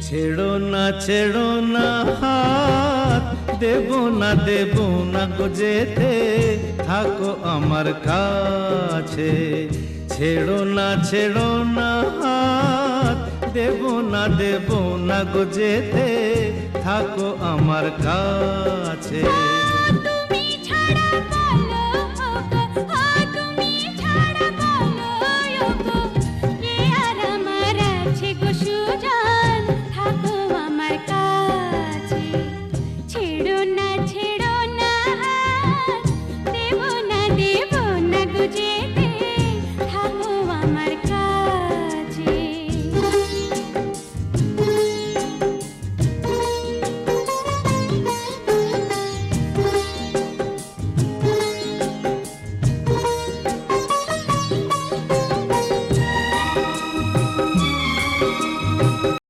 ছেড়ো না হাত, দেব না গো যেতে, থাকো আমার কাছে। ছেড়ো না হাত, দেব না গো যেতে, থাকো আমার কাছে। তুমি ছাড়া